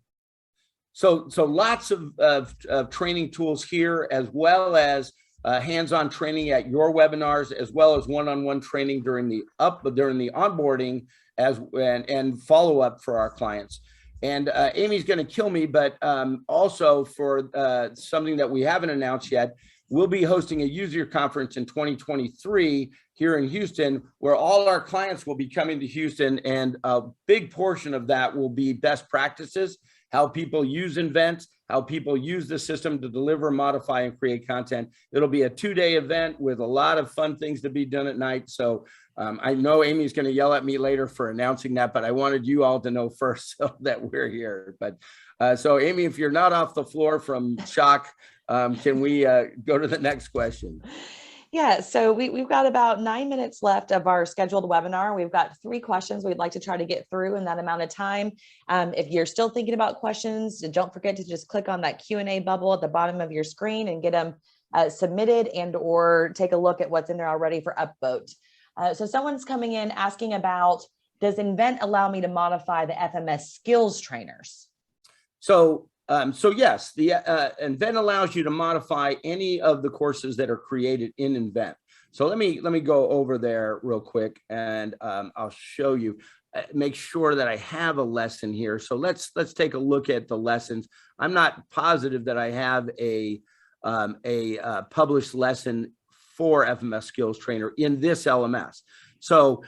So lots of training tools here, as well as hands-on training at your webinars, as well as one-on-one training during the onboarding and follow-up for our clients. And Amy's going to kill me, but also for something that we haven't announced yet, we'll be hosting a user conference in 2023 here in Houston, where all our clients will be coming to Houston, and a big portion of that will be best practices, how people use Invent, how people use the system to deliver, modify, and create content. It'll be a 2-day event with a lot of fun things to be done at night. So I know Amy's going to yell at me later for announcing that, but I wanted you all to know first so that we're here. But so Amy, if you're not off the floor from shock, can we go to the next question? Yeah, so we've got about 9 minutes left of our scheduled webinar. We've got 3 questions we'd like to try to get through in that amount of time. If you're still thinking about questions, don't forget to just click on that Q&A bubble at the bottom of your screen and get them submitted, and or take a look at what's in there already for upvote. So someone's coming in asking about, does Invent allow me to modify the FMS skills trainers? So yes, the Invent allows you to modify any of the courses that are created in Invent. So let me go over there real quick, and I'll show you. Make sure that I have a lesson here. So let's take a look at the lessons. I'm not positive that I have a published lesson for FMS Skills Trainer in this LMS. So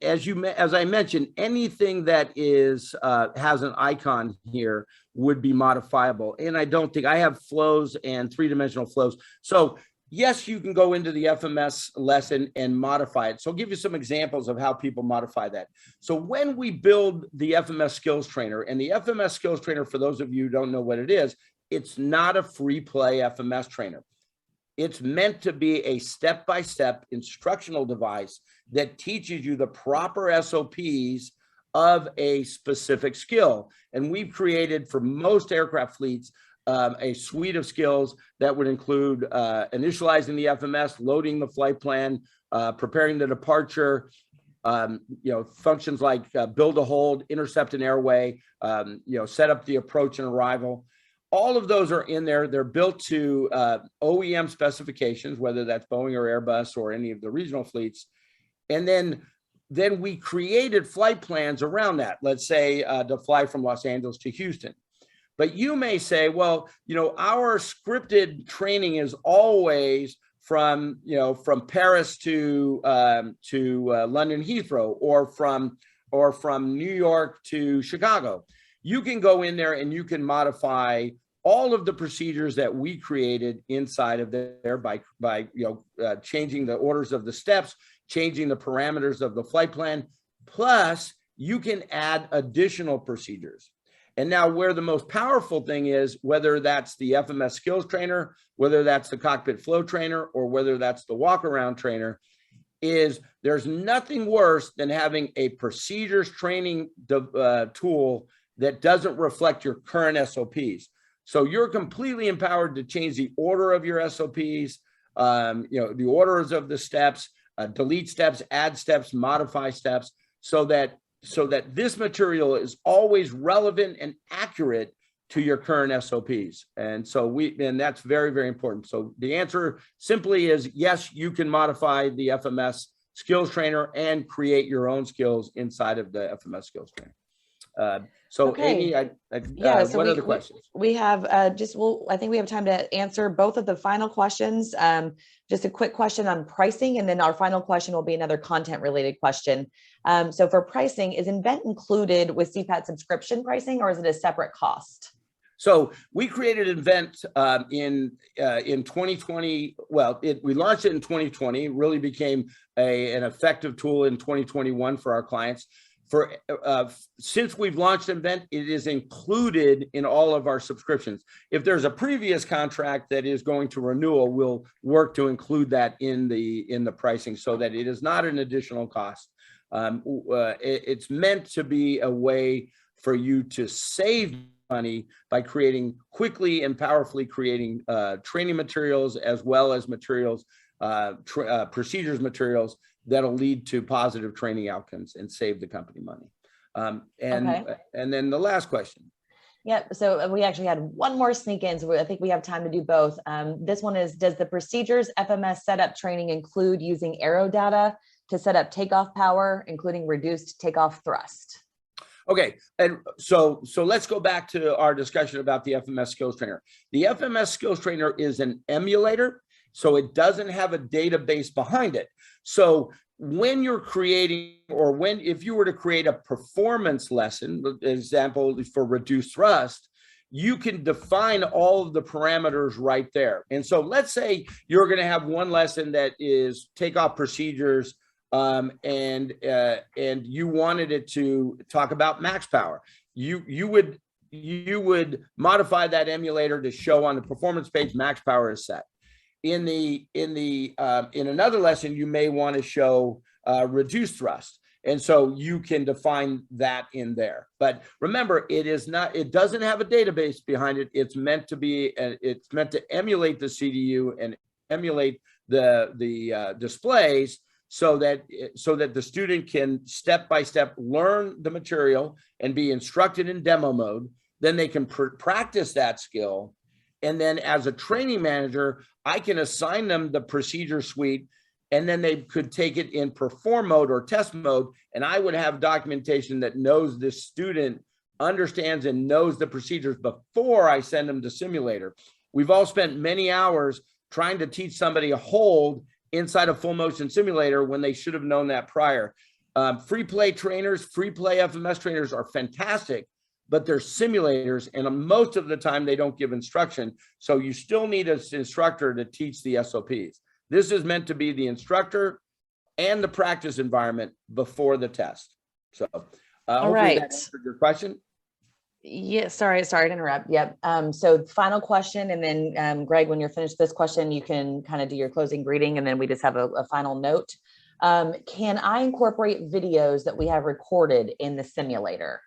as I mentioned, anything that is has an icon here would be modifiable. And I don't think I have flows and 3-dimensional flows. So yes, you can go into the FMS lesson and modify it. So I'll give you some examples of how people modify that. So when we build the FMS Skills Trainer, and the FMS Skills Trainer, for those of you who don't know what it is, it's not a free play FMS trainer. It's meant to be a step-by-step instructional device that teaches you the proper SOPs of a specific skill. And we've created for most aircraft fleets a suite of skills that would include initializing the FMS, loading the flight plan, preparing the departure, functions like build a hold, intercept an airway, set up the approach and arrival. All of those are in there. They're built to OEM specifications, whether that's Boeing or Airbus or any of the regional fleets. And then we created flight plans around that. Let's say to fly from Los Angeles to Houston. But you may say, well, our scripted training is always from Paris to London Heathrow, or from New York to Chicago. You can go in there and you can modify all of the procedures that we created inside of there by changing the orders of the steps, changing the parameters of the flight plan. Plus, you can add additional procedures. And now where the most powerful thing is, whether that's the FMS Skills Trainer, whether that's the Cockpit Flow Trainer, or whether that's the Walk Around Trainer, is there's nothing worse than having a procedures training tool that doesn't reflect your current SOPs. So you're completely empowered to change the order of your SOPs, the orders of the steps, delete steps, add steps, modify steps, so that this material is always relevant and accurate to your current SOPs. And so that's very, very important. So the answer simply is yes, you can modify the FMS Skills Trainer and create your own skills inside of the FMS Skills Trainer. Okay. Amy, So what are the questions? We have I think we have time to answer both of the final questions. Just a quick question on pricing, and then our final question will be another content related question. So for pricing, is Invent included with CPAT subscription pricing, or is it a separate cost? So we created Invent in 2020. Well, we launched it in 2020, really became an effective tool in 2021 for our clients. Since we've launched Invent, it is included in all of our subscriptions. If there's a previous contract that is going to renewal, we'll work to include that in the pricing so that it is not an additional cost. It's meant to be a way for you to save money by quickly and powerfully creating training materials, as well as materials, procedures materials that'll lead to positive training outcomes and save the company money. And then the last question. Yep. So we actually had one more sneak in, so I think we have time to do both. This one is, does the procedures FMS setup training include using aero data to set up takeoff power, including reduced takeoff thrust? Okay, and so let's go back to our discussion about the FMS Skills Trainer. The FMS Skills Trainer is an emulator, so it doesn't have a database behind it. So when you're creating, or if you were to create a performance lesson, example for reduced thrust, you can define all of the parameters right there. And so let's say you're going to have one lesson that is takeoff procedures, and you wanted it to talk about max power. You would modify that emulator to show on the performance page max power is set. In another lesson, you may want to show reduced thrust, and so you can define that in there. But remember, it doesn't have a database behind it. It's meant to emulate the CDU and emulate the displays, so that the student can step by step learn the material and be instructed in demo mode. Then they can practice that skill. And then as a training manager, I can assign them the procedure suite, and then they could take it in perform mode or test mode. And I would have documentation that knows this student understands and knows the procedures before I send them to simulator. We've all spent many hours trying to teach somebody a hold inside a full motion simulator when they should have known that prior. Free play trainers, free play FMS trainers are fantastic, but they're simulators, and most of the time they don't give instruction. So you still need an instructor to teach the SOPs. This is meant to be the instructor and the practice environment before the test. So hopefully right. that answered your question. Yeah, sorry to interrupt. Yep. So final question, and then Greg, when you're finished this question, you can kind of do your closing greeting, and then we just have a final note. Can I incorporate videos that we have recorded in the simulator?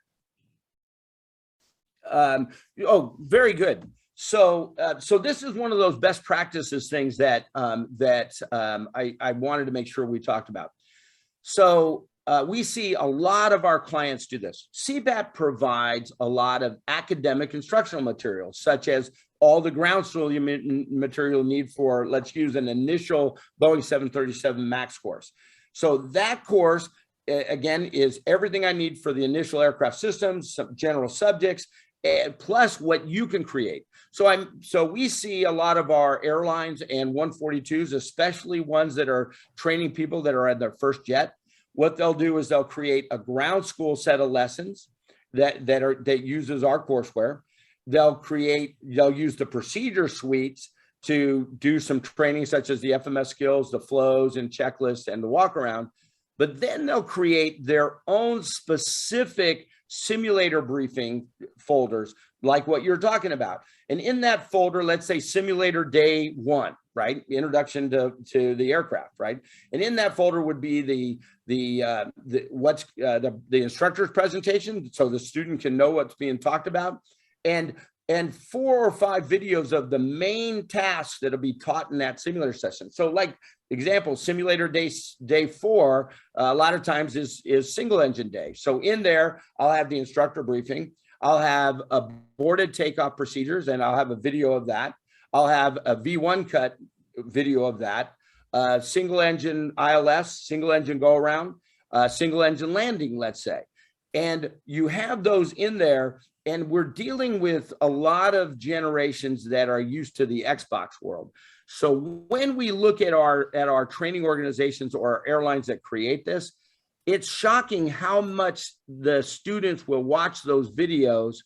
Oh, very good. So this is one of those best practices things that I wanted to make sure we talked about. So we see a lot of our clients do this. CPAT provides a lot of academic instructional materials, such as all the ground school material you need for, let's use an initial Boeing 737 MAX course. So that course, again, is everything I need for the initial aircraft systems, some general subjects, plus what you can create. So we see a lot of our airlines and 142s, especially ones that are training people that are at their first jet. What they'll do is they'll create a ground school set of lessons that uses our courseware. They'll use the procedure suites to do some training, such as the FMS skills, the flows and checklists, and the walk around. But then they'll create their own specific simulator briefing folders, like what you're talking about. And in that folder, let's say simulator day 1, right? Introduction to the aircraft, right? And in that folder would be the instructor's presentation, so the student can know what's being talked about, and 4 or 5 videos of the main tasks that'll be taught in that simulator session. So, like example, simulator day 4, a lot of times is single engine day. So in there, I'll have the instructor briefing. I'll have aborted takeoff procedures, and I'll have a video of that. I'll have a V1 cut video of that. Single engine ILS, single engine go around, single engine landing, let's say. And you have those in there, and we're dealing with a lot of generations that are used to the Xbox world. So when we look at our training organizations or our airlines that create this, it's shocking how much the students will watch those videos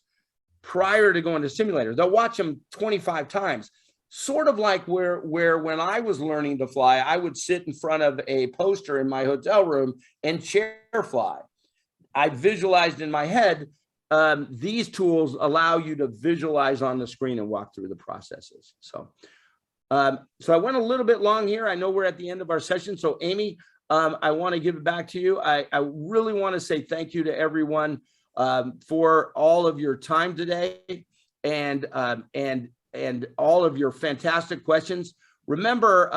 prior to going to simulator. They'll watch them 25 times. Sort of like where when I was learning to fly, I would sit in front of a poster in my hotel room and chair fly. I visualized in my head. These tools allow you to visualize on the screen and walk through the processes. So I went a little bit long here. I know we're at the end of our session. So Amy, I want to give it back to you. I really want to say thank you to everyone for all of your time today and all of your fantastic questions. Remember,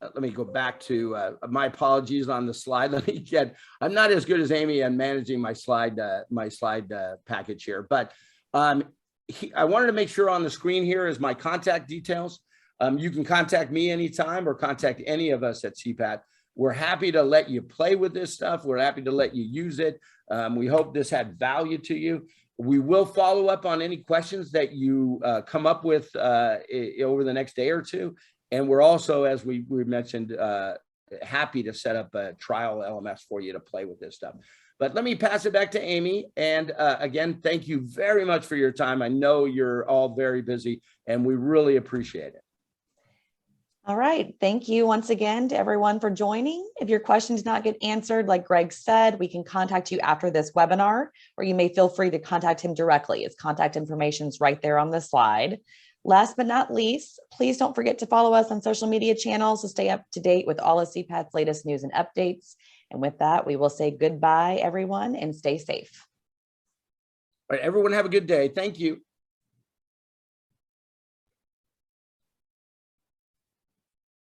let me go back to my apologies on the slide. I'm not as good as Amy on managing my slide package here, but I wanted to make sure on the screen here is my contact details. You can contact me anytime or contact any of us at CPAT. We're happy to let you play with this stuff. We're happy to let you use it. We hope this had value to you. We will follow up on any questions that you come up with over the next day or two. And we're also, as we mentioned, happy to set up a trial LMS for you to play with this stuff. But let me pass it back to Amy. And again, thank you very much for your time. I know you're all very busy and we really appreciate it. All right. Thank you once again to everyone for joining. If your question did not get answered, like Greg said, we can contact you after this webinar, or you may feel free to contact him directly. His contact information is right there on the slide. Last but not least, please don't forget to follow us on social media channels to stay up to date with all of CPAT's latest news and updates. And with that, we will say goodbye, everyone, and stay safe. All right, everyone have a good day. Thank you.